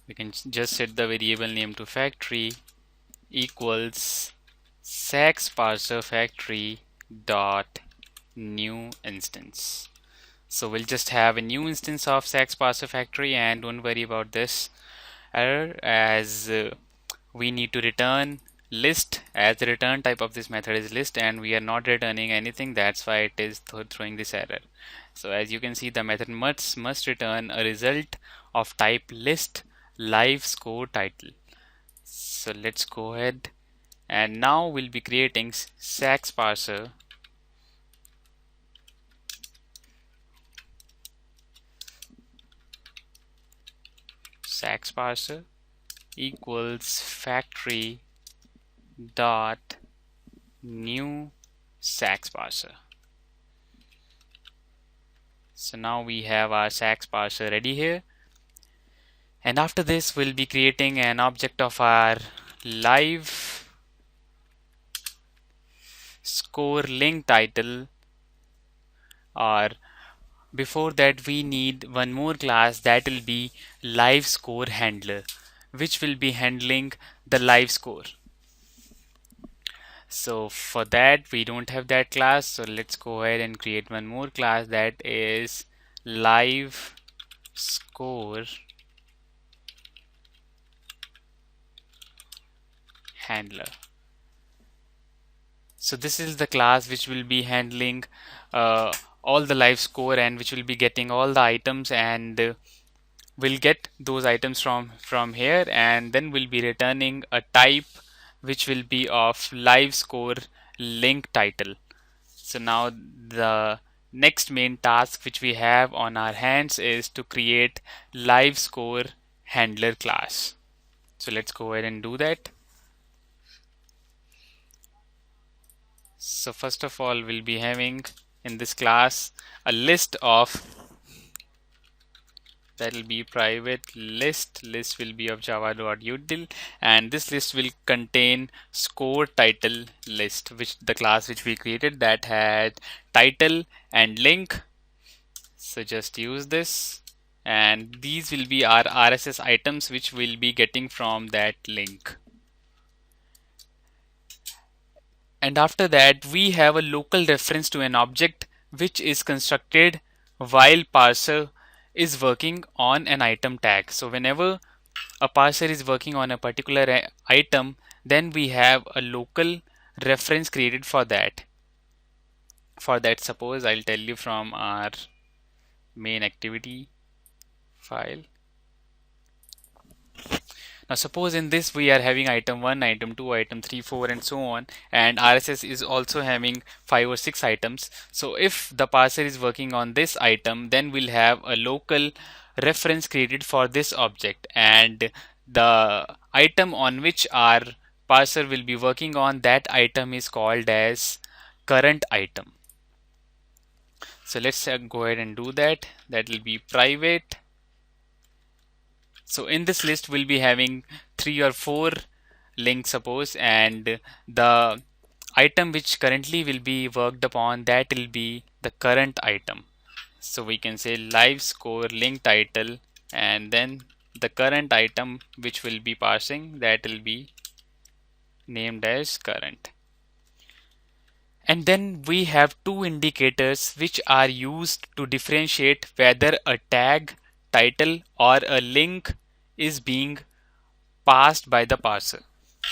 We can just set the variable name to factory equals sax parser factory dot new instance. So we'll just have a new instance of sax parser factory, and don't worry about this error, as we need to return list, as the return type of this method is list, and we are not returning anything. That's why it is throwing this error. So as you can see, the method must return a result of type list live score title. So let's go ahead, and now we'll be creating sax parser equals factory dot new sax parser. So now we have our sax parser ready here, and after this we'll be creating an object of our live score link title, or before that we need one more class that will be live score handler, which will be handling the live score. So for that we don't have that class, so let's go ahead and create one more class, that is live score handler. So this is the class which will be handling all the live score, and which will be getting all the items, and we'll get those items from here, and then we'll be returning a type which will be of live score link title. So now the next main task which we have on our hands is to create live score handler class. So let's go ahead and do that. So first of all, we'll be having in this class a list of, that will be private list will be of java.util, and this list will contain score title list, which the class which we created that had title and link. So just use this, and these will be our RSS items which we'll be getting from that link. And after that we have a local reference to an object which is constructed while parser is working on an item tag. So whenever a parser is working on a particular item, then we have a local reference created for that. Suppose I'll tell you from our main activity file. Now suppose in this we are having item 1, item 2, item 3, 4 and so on, and RSS is also having 5 or 6 items. So if the parser is working on this item, then we'll have a local reference created for this object, and the item on which our parser will be working on, that item is called as current item. So let's go ahead and do that. That will be private. So in this list we'll be having 3 or 4 links suppose, and the item which currently will be worked upon, that will be the current item. So we can say live score link title, and then the current item which will be parsing, that will be named as current. And then we have two indicators which are used to differentiate whether a tag, title or a link is being passed by the parser.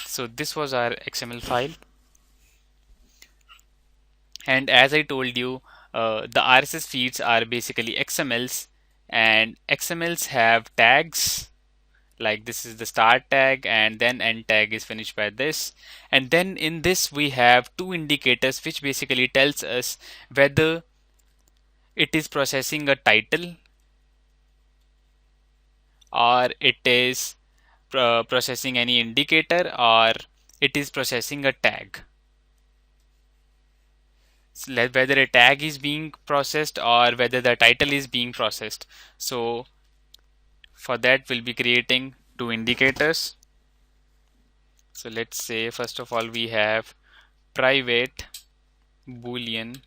So this was our XML file, and as I told you, the RSS feeds are basically XMLs, and XMLs have tags, like this is the start tag, and then end tag is finished by this, and then in this we have two indicators which basically tells us whether it is processing a title or it is processing any indicator, or it is processing a tag. So whether a tag is being processed or whether the title is being processed. So for that we'll be creating two indicators. So let's say first of all we have private boolean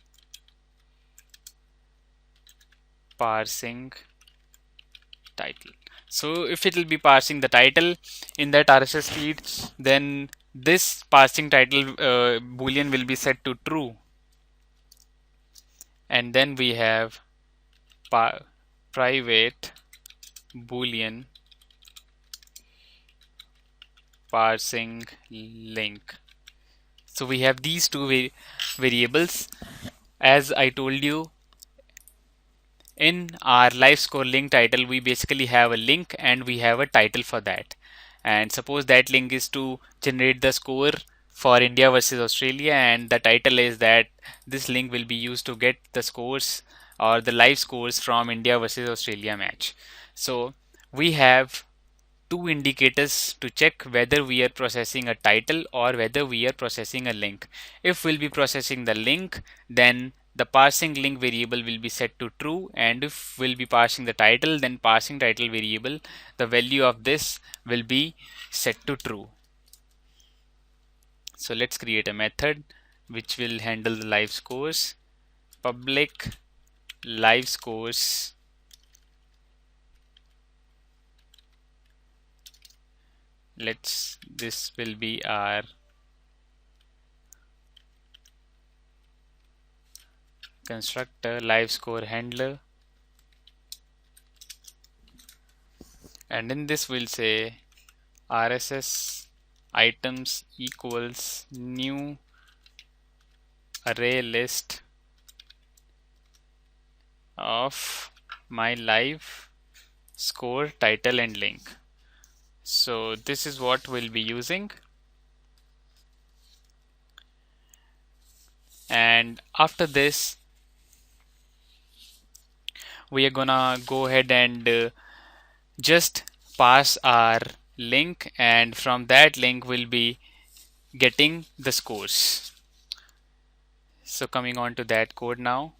parsing title. So if it will be parsing the title in that RSS feed, then this parsing title boolean will be set to true, and then we have private boolean parsing link. So we have these two variables. As I told you, in our live score link title, we basically have a link and we have a title for that. And suppose that link is to generate the score for India versus Australia, and the title is that this link will be used to get the scores or the live scores from India versus Australia match. So we have two indicators to check whether we are processing a title or whether we are processing a link. If we'll be processing the link, then the parsing link variable will be set to true, and if we'll be parsing the title, then parsing title variable, the value of this will be set to true. So let's create a method which will handle the live scores. Public live scores this will be our constructor live score handler, and in this we'll say RSS items equals new array list of my live score title and link. So this is what we'll be using, and after this we are gonna go ahead and just pass our link, and from that link we'll be getting the scores. So coming on to that code now,